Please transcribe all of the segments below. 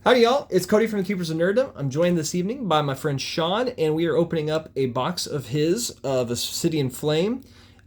Howdy, y'all. It's Cody from the Keepers of Nerddom. I'm joined this evening by my friend Sean, and we are opening up a box of his, of Obsidian Flame.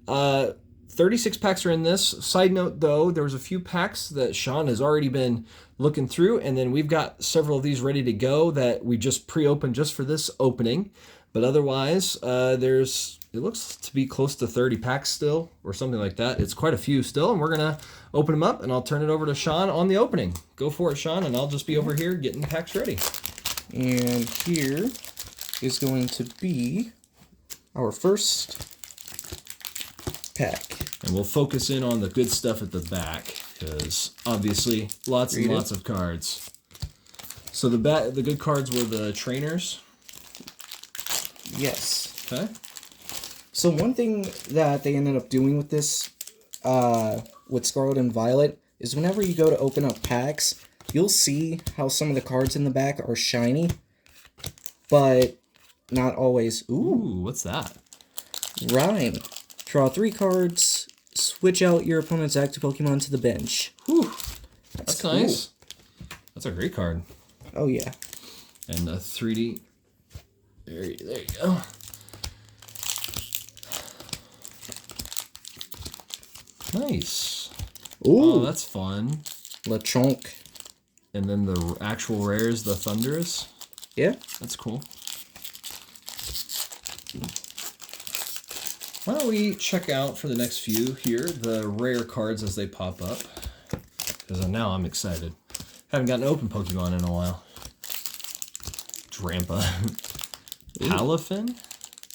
36 packs are in this. Side note, though, there was a few packs that Sean has already been looking through, and then we've got several of these ready to go that we just pre-opened just for this opening. But otherwise, it looks to be close to 30 packs still, or something like that. It's quite a few still, and we're going to open them up, and I'll turn it over to Sean on the opening. Go for it, Sean, and I'll just be over here getting packs ready. And here is going to be our first pack. And we'll focus in on the good stuff at the back, because obviously lots and lots of cards. So the good cards were the trainers. Yes. Okay. So one thing that they ended up doing with this, with Scarlet and Violet, is whenever you go to open up packs, you'll see how some of the cards in the back are shiny, but not always. Ooh, what's that? Rhyme. Draw 3 cards, switch out your opponent's active Pokemon to the bench. Whew. That's cool. Nice. That's a great card. Oh, yeah. And the 3D. There you go. Nice. Ooh. Oh, that's fun. Lechonk. And then the actual rares, the Thunderous. Yeah. That's cool. Why don't we check out for the next few here the rare cards as they pop up? Because now I'm excited. Haven't gotten an open Pokemon in a while. Drampa. Palafin?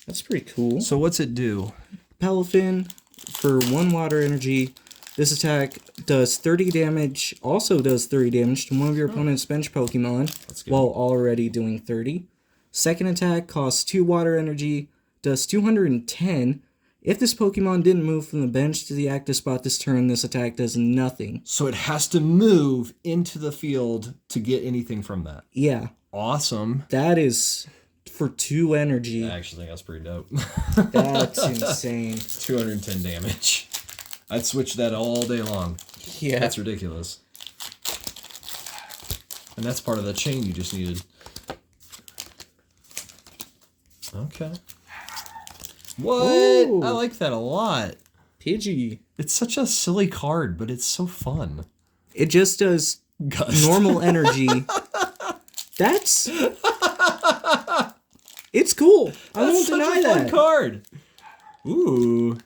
That's pretty cool. So what's it do? Palafin, for 1 water energy, this attack does 30 damage, also does 30 damage to one of your opponent's bench Pokemon, while already doing 30. Second attack costs 2 water energy, does 210. If this Pokemon didn't move from the bench to the active spot this turn, this attack does nothing. So it has to move into the field to get anything from that. Yeah. Awesome. That is for 2 energy. I actually think that's pretty dope. That's insane. 210 damage. I'd switch that all day long. Yeah. That's ridiculous. And that's part of the chain you just needed. Okay. What? Ooh. I like that a lot. Pidgey. It's such a silly card, but it's so fun. It just does Gust. normal energy. That's... It's cool. I won't deny that. Fun card. Ooh.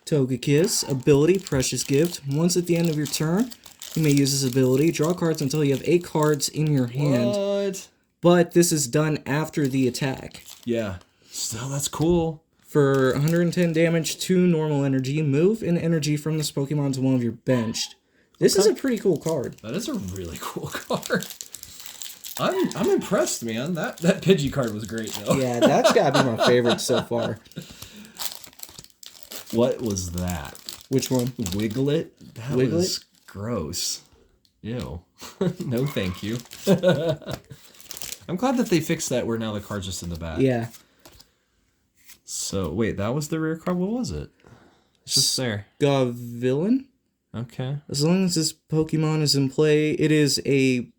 Togekiss, ability, Precious Gift. Once at the end of your turn, you may use this ability. Draw cards until you have 8 cards in your hand. What? But this is done after the attack. Yeah. Still, that's cool. For 110 damage, 2 normal energy. Move an energy from this Pokemon to one of your benched. This is a pretty cool card. That is a really cool card. I'm impressed, man. That Pidgey card was great, though. Yeah, that's gotta be my favorite so far. What was that? Which one? Wiglet? That Wiglet? was gross. Ew. No, thank you. I'm glad that they fixed that where now the card's just in the back. Yeah. So, wait, that was the rare card? What was it? It's just there. Villain? Okay. As long as this Pokemon is in play, it is a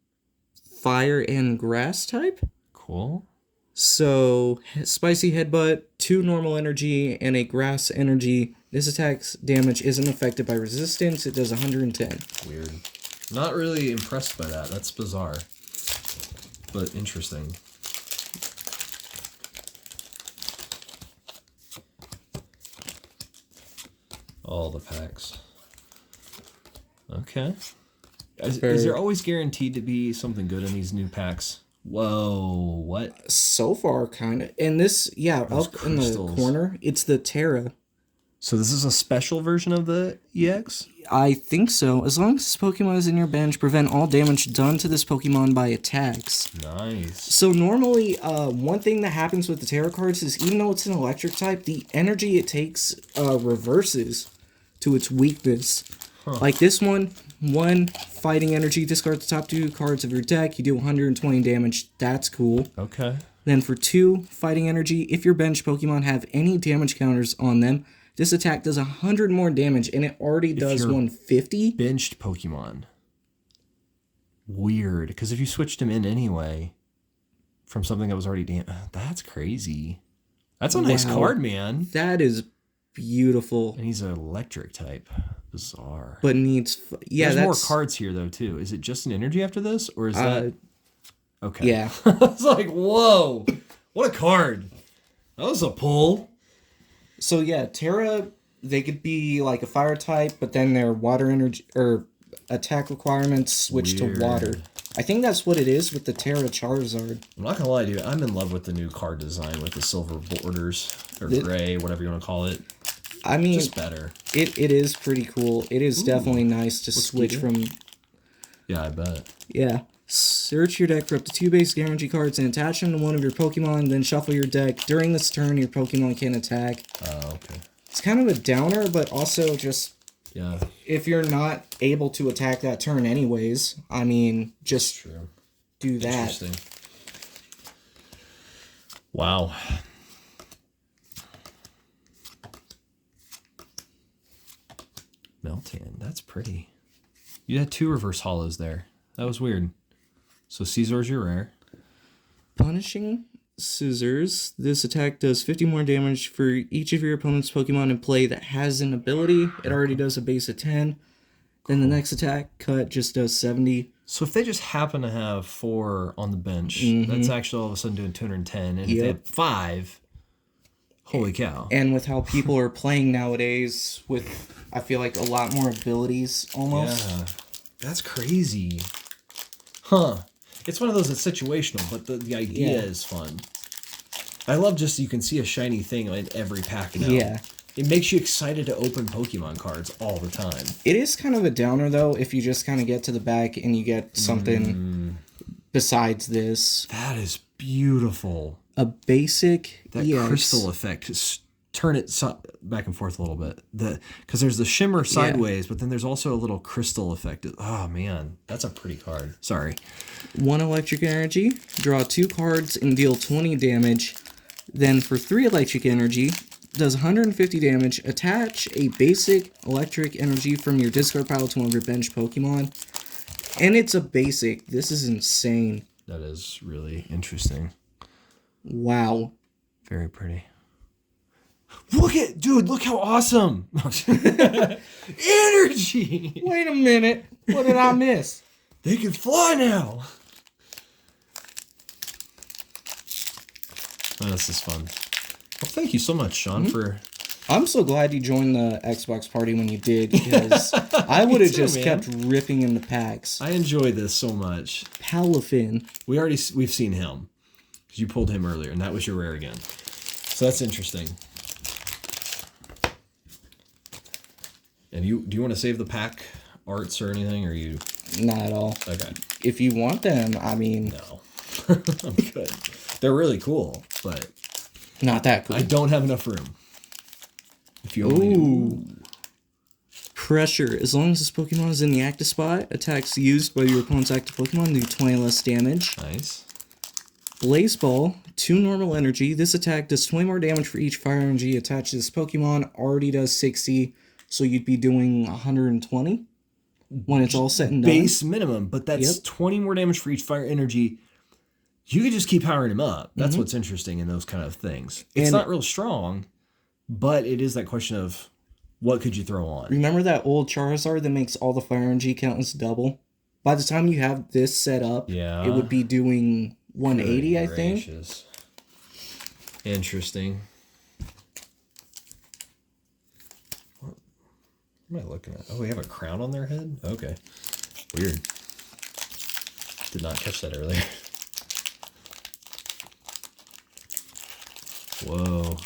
fire and grass type. Cool. So, Spicy Headbutt, 2 normal energy, and a grass energy. This attack's damage isn't affected by resistance. It does 110. Weird. Not really impressed by that. That's bizarre. But interesting. All the packs. Okay. Is there always guaranteed to be something good in these new packs? Whoa, what? So far, kind of. And this, yeah, Those up in the crystals. corner, it's the Terra. So this is a special version of the EX? I think so. As long as this Pokemon is in your bench, prevent all damage done to this Pokemon by attacks. Nice. So normally, one thing that happens with the Terra cards is even though it's an electric type, the energy it takes reverses to its weakness. Huh. Like this one, 1 fighting energy, discard the top 2 cards of your deck, you do 120 damage. That's cool. Okay. Then for 2 fighting energy, if your bench Pokemon have any damage counters on them, this attack does 100 more damage, and it already does 150. Benched Pokemon. Weird, because if you switched him in anyway from something that was already that's crazy. That's a nice card, man. That is beautiful. And he's an electric type. Bizarre. But needs... Yeah, there's more cards here, though, too. Is it just an energy after this? Or is that... Okay. Yeah. It's like, whoa. What a card. That was a pull. So, yeah, Terra, they could be like a fire type, but then their water energy... or attack requirements switch to water. I think that's what it is with the Terra Charizard. I'm not gonna lie, dude. I'm in love with the new card design with the silver borders. Or gray, whatever you want to call it. I mean... Just better. It is pretty cool. It is definitely nice to switch from... Yeah, I bet. Yeah. Search your deck for up to 2 basic energy cards and attach them to one of your Pokemon, then shuffle your deck. During this turn, your Pokemon can attack. Oh, okay. It's kind of a downer, but also just... Yeah. If you're not able to attack that turn anyways, I mean, just do that. Interesting. Wow. Meltan, that's pretty. You had 2 reverse hollows there. That was weird. So Caesar's your rare. Punishing Scissors. This attack does 50 more damage for each of your opponent's Pokemon in play that has an ability. It already does a base of 10. Then the next attack, Cut, just does 70. So if they just happen to have 4 on the bench, that's actually all of a sudden doing 210. And if they had 5, holy cow. And with how people are playing nowadays, with, I feel like, a lot more abilities, almost. Yeah, that's crazy. Huh. It's one of those that's situational, but the idea is fun. I love just you can see a shiny thing in every pack now. Yeah. It makes you excited to open Pokemon cards all the time. It is kind of a downer, though, if you just kind of get to the back and you get something besides this. That is beautiful. A basic That crystal effect. Turn it back and forth a little bit. Because there's the shimmer sideways, but then there's also a little crystal effect. Oh, man. That's a pretty card. Sorry. 1 electric energy. Draw 2 cards and deal 20 damage. Then for 3 electric energy, does 150 damage. Attach a basic electric energy from your discard pile to one of your bench Pokemon. And it's a basic. This is insane. That is really interesting. Wow. Very pretty. Look how awesome. Energy. Wait a minute. What did I miss? They can fly now. Oh, this is fun. Well, thank you so much, Sean, for... I'm so glad you joined the Xbox party when you did, because I would have just kept ripping in the packs. I enjoy this so much. Palafin. We've seen him. Because you pulled him earlier, and that was your rare again. So that's interesting. And do you want to save the pack arts or anything, or you... Not at all. Okay. If you want them, I mean... No. I'm good. They're really cool, but... Not that cool. I don't have enough room. If you only do. Pressure. As long as this Pokemon is in the active spot, attacks used by your opponent's active Pokemon do 20 less damage. Nice. Blaze Ball. 2 normal energy. This attack does 20 more damage for each fire energy attached to this Pokemon. Already does 60, so you'd be doing 120 when it's all said and done. Base minimum, but that's 20 more damage for each fire energy. You could just keep powering him up. That's what's interesting in those kind of things. It's not real strong, but it is that question of what could you throw on? Remember that old Charizard that makes all the fire energy count as double? By the time you have this set up, it would be doing 180, I think. Interesting. What am I looking at? Oh, we have a crown on their head? Okay. Weird. Did not catch that earlier. Whoa.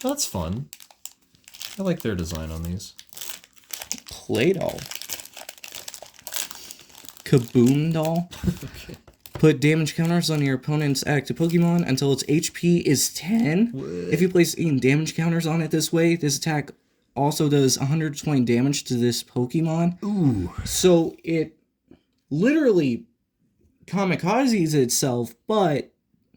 That's fun. I like their design on these. Play-Doh. Kaboom Doll. Okay. Put damage counters on your opponent's active Pokemon until its HP is 10. What? If you place any damage counters on it this way, this attack also does 120 damage to this Pokemon. Ooh. So it literally kamikazes itself, but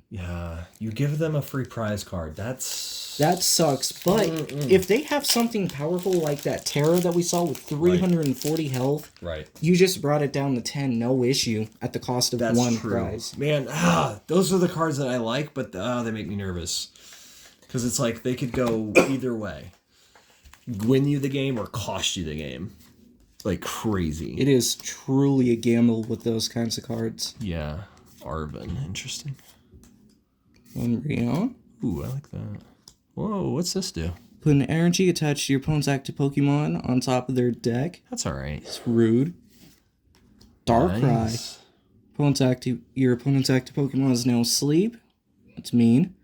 Yeah, you give them a free prize card. That sucks. But if they have something powerful like that Terra that we saw with 340 health, right. You just brought it down to 10, no issue, at the cost of one prize. Man, those are the cards that I like, but they make me nervous. Because it's like they could go either way. Win you the game or cost you the game. Like crazy. It is truly a gamble with those kinds of cards. Yeah. Arvin. Interesting. Umbreon. Ooh, I like that. Whoa, what's this do? Put an energy attached to your opponent's active Pokemon on top of their deck. That's alright. It's rude. Darkrai. Your opponent's active Pokemon is now asleep. That's mean.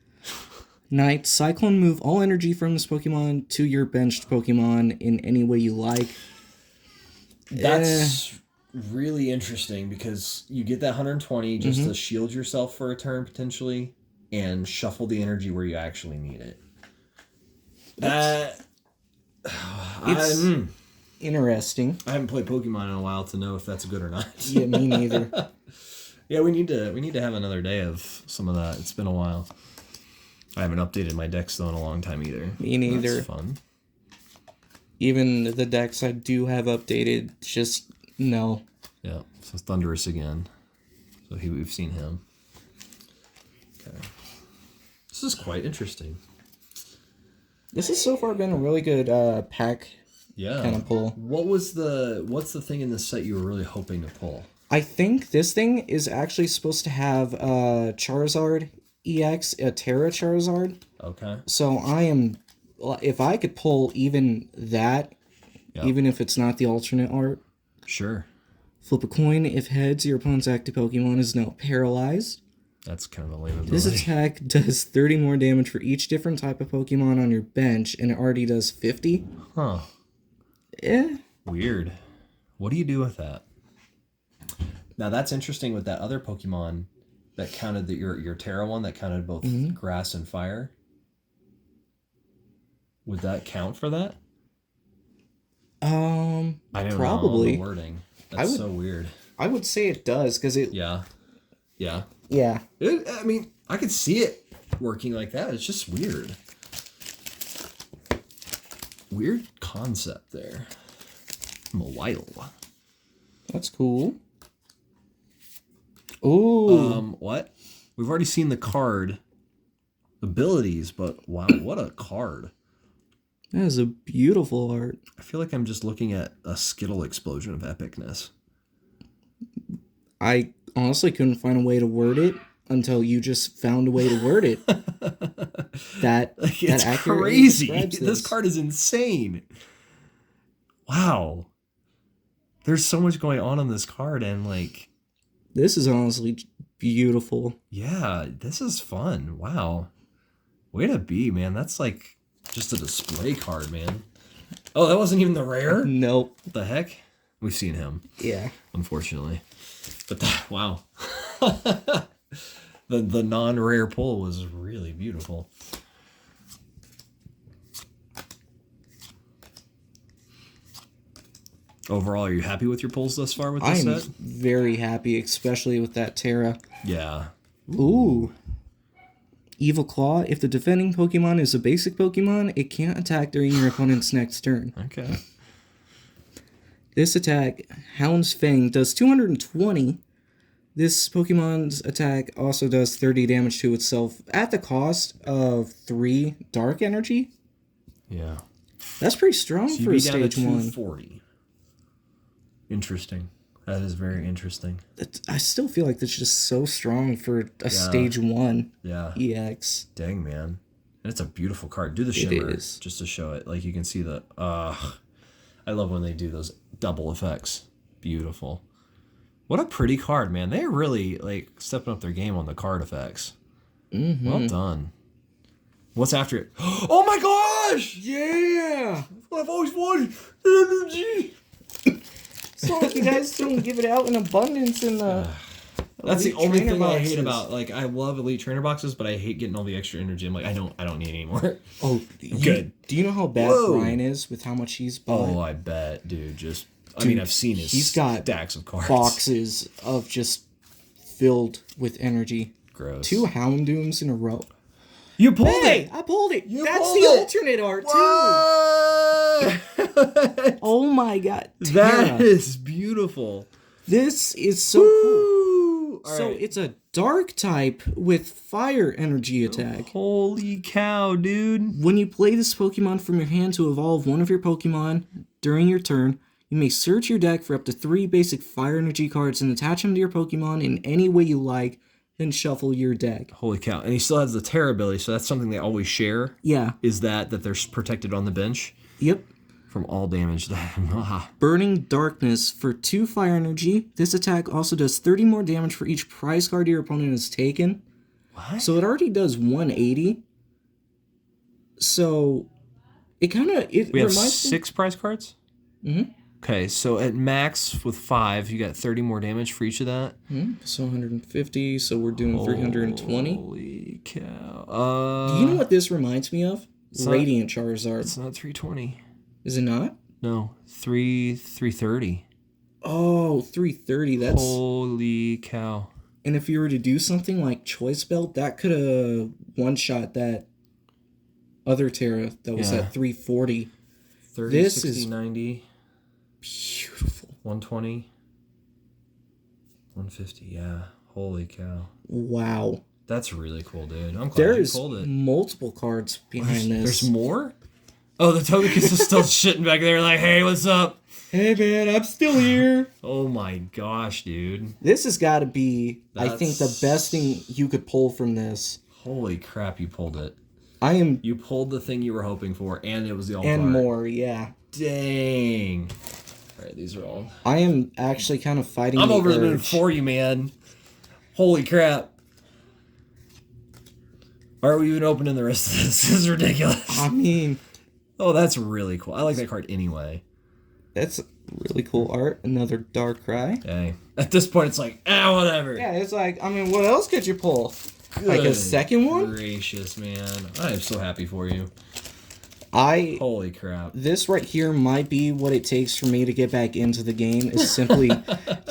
Night. Cyclone, move all energy from this Pokemon to your benched Pokemon in any way you like. That's really interesting because you get that 120 just to shield yourself for a turn potentially and shuffle the energy where you actually need it. It's interesting. I haven't played Pokemon in a while to know if that's good or not. Yeah, me neither. Yeah, we need to have another day of some of that. It's been a while. I haven't updated my decks though in a long time either. Me neither. That's fun. Even the decks I do have updated, just no. Yeah, so Thunderous again. So we've seen him. Okay. This is quite interesting. This has so far been a really good pack kind of pull. What's the thing in this set you were really hoping to pull? I think this thing is actually supposed to have Charizard EX, a Terra Charizard. Okay. So if I could pull even that, even if it's not the alternate art. Sure. Flip a coin. If heads, your opponent's active Pokemon is now paralyzed. That's kind of a lame ability. This attack does 30 more damage for each different type of Pokemon on your bench, and it already does 50. Huh. Yeah. Weird. What do you do with that? Now that's interesting with that other Pokemon that counted your Terra one that counted both grass and fire. Would that count for that? I don't probably. know the wording. That's so weird. I would say it does because it. Yeah. I mean, I could see it working like that. It's just weird. Weird concept there. Mawile. That's cool. Ooh. What? We've already seen the card abilities, but wow, what a card. That is a beautiful art. I feel like I'm just looking at a Skittle explosion of epicness. I honestly couldn't find a way to word it until you just found a way to word it. It's crazy. This card is insane. Wow. There's so much going on this card, and like... This is honestly beautiful. Yeah, this is fun. Wow. Way to be, man. That's like just a display card, man. Oh, that wasn't even the rare? Nope. What the heck? We've seen him. Yeah. Unfortunately. But wow. the non-rare pull was really beautiful. Overall, are you happy with your pulls thus far with this set? I'm very happy, especially with that Terra. Yeah. Ooh. Evil Claw. If the defending Pokemon is a basic Pokemon, it can't attack during your opponent's next turn. Okay. This attack, Hound's Fang, does 220. This Pokemon's attack also does 30 damage to itself at the cost of 3 Dark Energy. Yeah. That's pretty strong for a stage 1. 240. Interesting. That is very interesting. I still feel like that's just so strong for a stage 1 EX. Dang, man. And it's a beautiful card. Do the shimmer just to show it. Like you can see the... I love when they do those double effects. Beautiful. What a pretty card, man. They're really like stepping up their game on the card effects. Mm-hmm. Well done. What's after it? Oh my gosh! Yeah! I've always wanted energy! So like you guys don't give it out in abundance in the... That's the only thing I hate about, like, I love Elite Trainer boxes, but I hate getting all the extra energy. I'm like, I don't need any more. Oh, good. Do you know how bad Brian is with how much he's bought? Oh, I bet, dude. I mean, I've seen his he's got stacks of cards. Boxes of just filled with energy. gross. 2 Houndooms in a row. You pulled Hey, it! I pulled it. You That's pulled the it. alternate art, too. What? Oh my god. That Tara, is beautiful. this is so cool. Woo! So Alright. it's a dark type with fire energy attack. Holy cow, dude. When you play this Pokemon from your hand to evolve one of your Pokemon during your turn, you may search your deck for up to 3 basic fire energy cards and attach them to your Pokemon in any way you like, then shuffle your deck. Holy cow. And he still has the Terra ability, so that's something they always share. Yeah. Is that they're protected on the bench Yep. from all damage. Burning Darkness for 2 fire energy. This attack also does 30 more damage for each prize card your opponent has taken. What? So it already does 180. So it kind of We have reminds 6 prize cards? Mm-hmm. Okay, so at max with 5, you got 30 more damage for each of that. So 150. So we're doing 320. Holy cow. Do you know what this reminds me of? not- Radiant Charizard. It's not 320. Is it not? No, 330. Oh, 330. That's Holy cow. and if you were to do something like Choice Belt, that could have one-shot that other Terra that was Yeah. at 340. 30, This 60, is 90, Beautiful. 120, 150. Yeah. Holy cow. Wow. That's really cool, dude. I'm glad you There's pulled it. multiple cards behind this. There's more? Oh, the Togekiss is still shitting back there like, hey, what's up? Hey man, I'm still here. Oh my gosh, dude. This has got to be, I think, the That's- best thing you could pull from this. Holy crap, you pulled it. I am, You pulled the thing you were hoping for, and it was the alt and art. more, yeah. Dang. All right, these are all. I am actually kind of fighting I'm the over the moon urge. for you, man. Holy crap. Why are we even opening the rest of this? This is ridiculous. I mean, Oh, that's really cool. I like that card anyway. that's really cool art. Another Darkrai. Dang. At this point, it's like, whatever. Yeah, it's like, I mean, what else could you pull? Like a Good second one? Gracious, man. I am so happy for you. Holy crap. This right here might be what it takes for me to get back into the game, is simply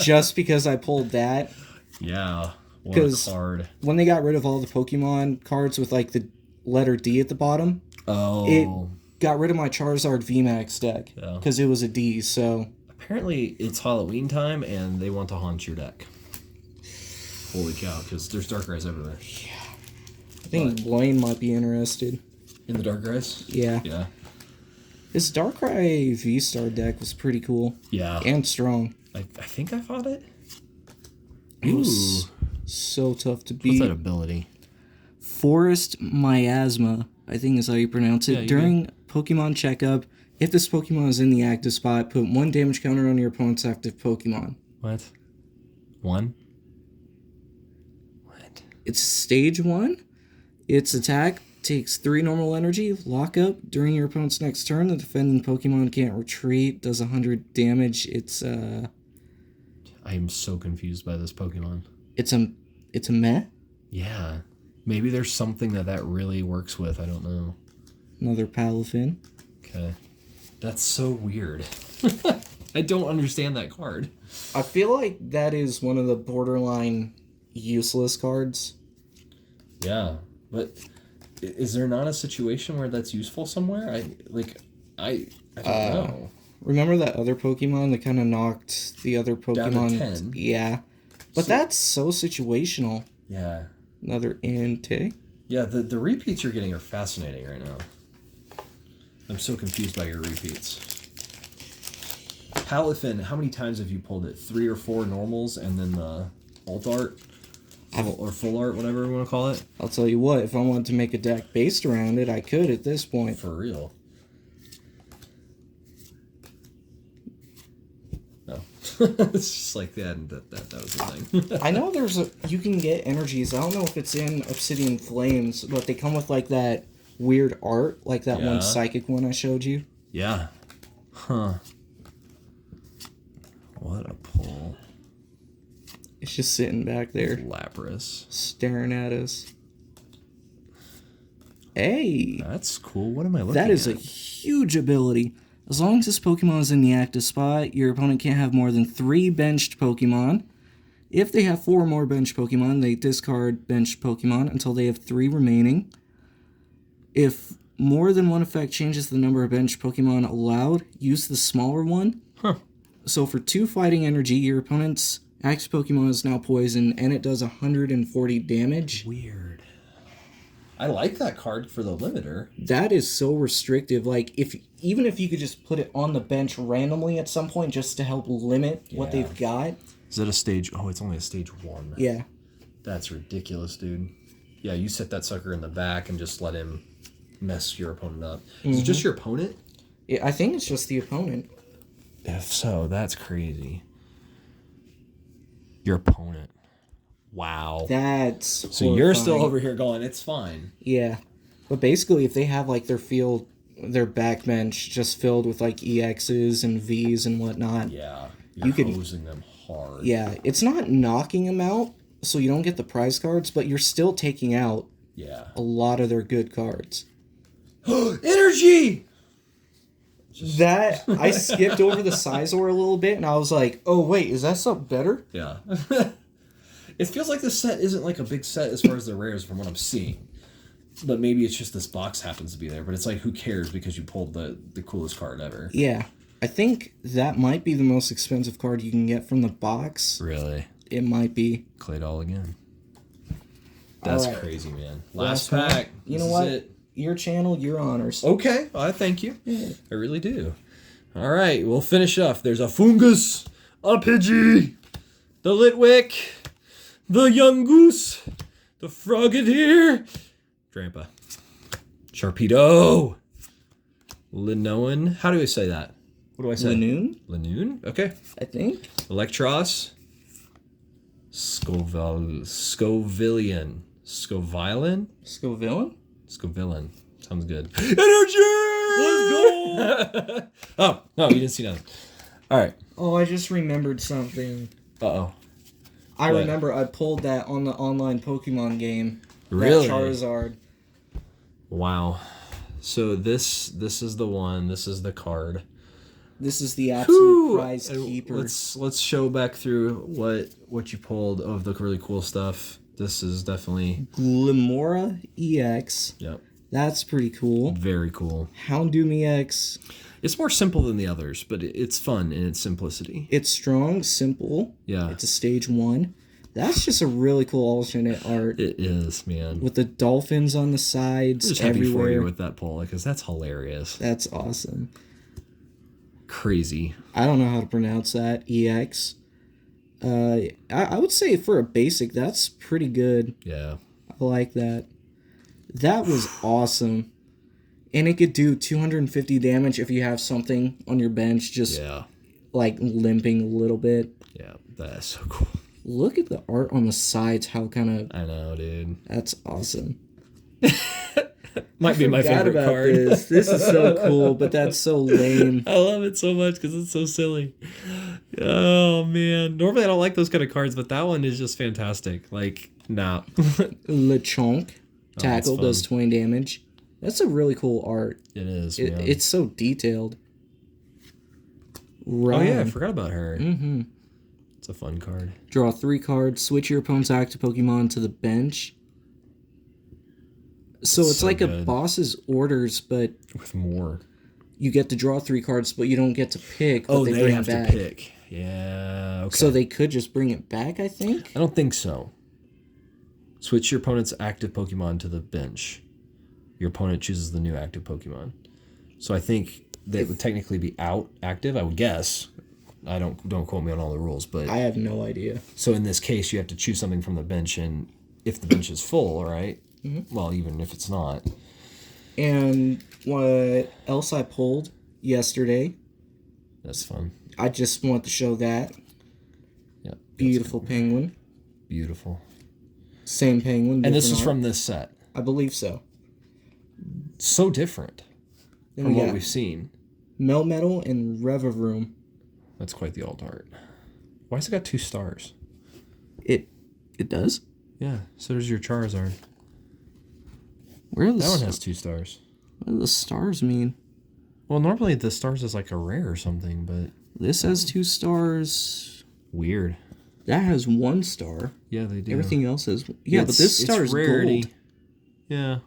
just because I pulled that. Yeah. What a 'Cause- card. When they got rid of all the Pokemon cards with like the letter D at the bottom, Oh. it got rid of my Charizard VMAX deck Yeah. because it was a D. So Apparently, it's Halloween time, and they want to haunt your deck. Holy cow, because there's Darkrai's everywhere. I think Blaine might be interested. In the Darkrai's? Yeah, Yeah. this Darkrai V-Star deck was pretty cool Yeah. and strong. I think I fought it. It was so tough to What's beat. that ability? Forest Miasma, I think is how you pronounce it. Yeah, you During Pokemon checkup, if this Pokemon is in the active spot, put 1 damage counter on your opponent's active Pokemon. What? 1? What? It's stage 1. Its attack takes 3 normal energy. Lock up during your opponent's next turn. The defending Pokemon can't retreat. Does 100 damage. It's I am so confused by this Pokemon. it's a meh. Yeah. Maybe there's something that really works with. I don't know. Another Palafin. Okay. That's so weird. I don't understand that card. I feel like that is one of the borderline useless cards. Yeah. But is there not a situation where that's useful somewhere? I don't know. Remember that other Pokemon that kind of knocked the other Pokemon? 10. Yeah. But that's so situational. Yeah. Another Entei. Yeah, the repeats you're getting are fascinating right now. I'm so confused by your repeats. Palafin, how many times have you pulled it? 3 or 4 normals and then the alt art? Or full art, whatever you want to call it? I'll tell you what, if I wanted to make a deck based around it, I could at this point. For real. No. It's just like that, and that was the thing. I know you can get energies. I don't know if it's in Obsidian Flames, but they come with like that weird art, like that Yeah. one psychic one I showed you. Yeah. Huh. What a pull. It's just sitting back there, Lapras. staring at us. Hey, That's cool. What am I looking that at? is a huge ability. As long as this Pokemon is in the active spot, your opponent can't have more than 3 benched Pokemon. If they have 4 more bench Pokemon, they discard bench Pokemon until they have 3 remaining. If more than one effect changes the number of bench Pokemon allowed, use the smaller one. Huh. So for 2 fighting energy, your opponent's active Pokemon is now poisoned, and it does 140 damage. Weird. I like that card for the limiter. That is so restrictive. Like, even if you could just put it on the bench randomly at some point just to help limit what they've got. Is that a stage? Oh, it's only a stage 1. Yeah. That's ridiculous, dude. Yeah, you set that sucker in the back and just let him mess your opponent up. Is it just your opponent? Yeah, I think it's just the opponent. If so, that's crazy. Your opponent. Wow. That's so you're still over here going, it's fine. Yeah. But basically, if they have, like, their back bench just filled with, like, EXs and Vs and whatnot. Yeah. You're hosing them hard. Yeah. It's not knocking them out, so you don't get the prize cards, but you're still taking out a lot of their good cards. Energy! That, I skipped over the Scizor a little bit, and I was like, oh, wait, is that something better? Yeah. It feels like this set isn't like a big set as far as the rares from what I'm seeing. But maybe it's just this box happens to be there. But it's like, who cares because you pulled the coolest card ever. Yeah. I think that might be the most expensive card you can get from the box. Really? It might be. Claydol again. That's crazy, man. Last pack. You know what? Your channel, your honors. Okay. I thank you. Yeah. I really do. All right. We'll finish up. There's a Fungus, a Pidgey, the Litwick, the Young Goose, the Frogadier, Drampa, Sharpedo, Linoan. How do I say that? What do I say? Linoon? Linoon? Okay. I think. Electros, Scovillian. Scovillain? Scovillain. Sounds good. Energy! Let's go! Oh, no, you didn't see nothing. All right. Oh, I just remembered something. Uh-oh. I remember I pulled that on the online Pokemon game. Really? That Charizard. Wow. So this is the one. This is the card. This is the absolute prize keeper. Let's show back through what you pulled of the really cool stuff. This is definitely Glimora EX. Yep. That's pretty cool. Very cool. Houndoom EX. It's more simple than the others, but it's fun in its simplicity. It's strong, simple. Yeah. It's a stage 1. That's just a really cool alternate art. It is, man. With the dolphins on the sides, I'm just everywhere. happy for you with that pull, because that's hilarious. That's awesome. Crazy. I don't know how to pronounce that. EX. I would say for a basic, that's pretty good. Yeah. I like that. That was awesome. And it could do 250 damage if you have something on your bench just like limping a little bit. Yeah, that's so cool. Look at the art on the sides, how kind of... I know, dude. That's awesome. Might be my favorite card. This is so cool, but that's so lame. I love it so much because it's so silly. Oh, man. Normally I don't like those kind of cards, but that one is just fantastic. Like, nah. Lechonk. Tackle does 20 damage. That's a really cool art. It is, man. It's so detailed. Oh, yeah, I forgot about her. Mm-hmm. It's a fun card. Draw 3 cards. Switch your opponent's active Pokemon to the bench. So it's like good. A boss's orders, but... with more. You get to draw 3 cards, but you don't get to pick what they bring have back. To pick. Yeah, okay. So they could just bring it back, I think? I don't think so. Switch your opponent's active Pokemon to the bench. Your opponent chooses the new active Pokemon. So I think they would technically be out active, I would guess. I don't quote me on all the rules, but I have no idea. So in this case, you have to choose something from the bench, and if the bench is full, all right. Mm-hmm. Well, even if it's not. And what else I pulled yesterday? That's fun. I just want to show that. Yeah. Beautiful penguin. Beautiful. Same penguin. And this is from this set. I believe so. So different from what we've seen. Melmetal and Revavroom. That's quite the alt art. Why has it got 2 stars? It does? Yeah, so does your Charizard. Where are the that one has 2 stars. What do the stars mean? Well, normally the stars is like a rare or something, but... This has 2 stars. Weird. That has 1 star. Yeah, they do. Everything else is... Yeah, but this star is gold. Yeah.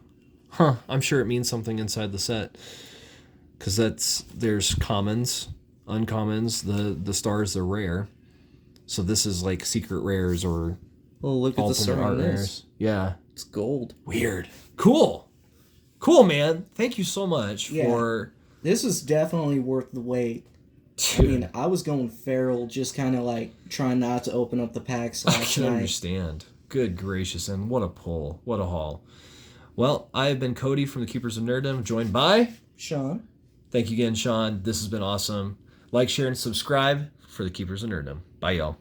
Huh. I'm sure it means something inside the set. Because there's commons, uncommons, the stars are rare. So this is like secret rares or Well, look at the star on this. Rares. Yeah. It's gold. Weird. Cool. Cool, man. Thank you so much for... This is definitely worth the wait. Dude. I mean, I was going feral, just kind of like trying not to open up the packs last night. I can understand. Good gracious, and what a pull. What a haul. Well, I have been Cody from the Keepers of Nerddom, joined by... Sean. Thank you again, Sean. This has been awesome. Like, share, and subscribe for the Keepers of Nerddom. Bye, y'all.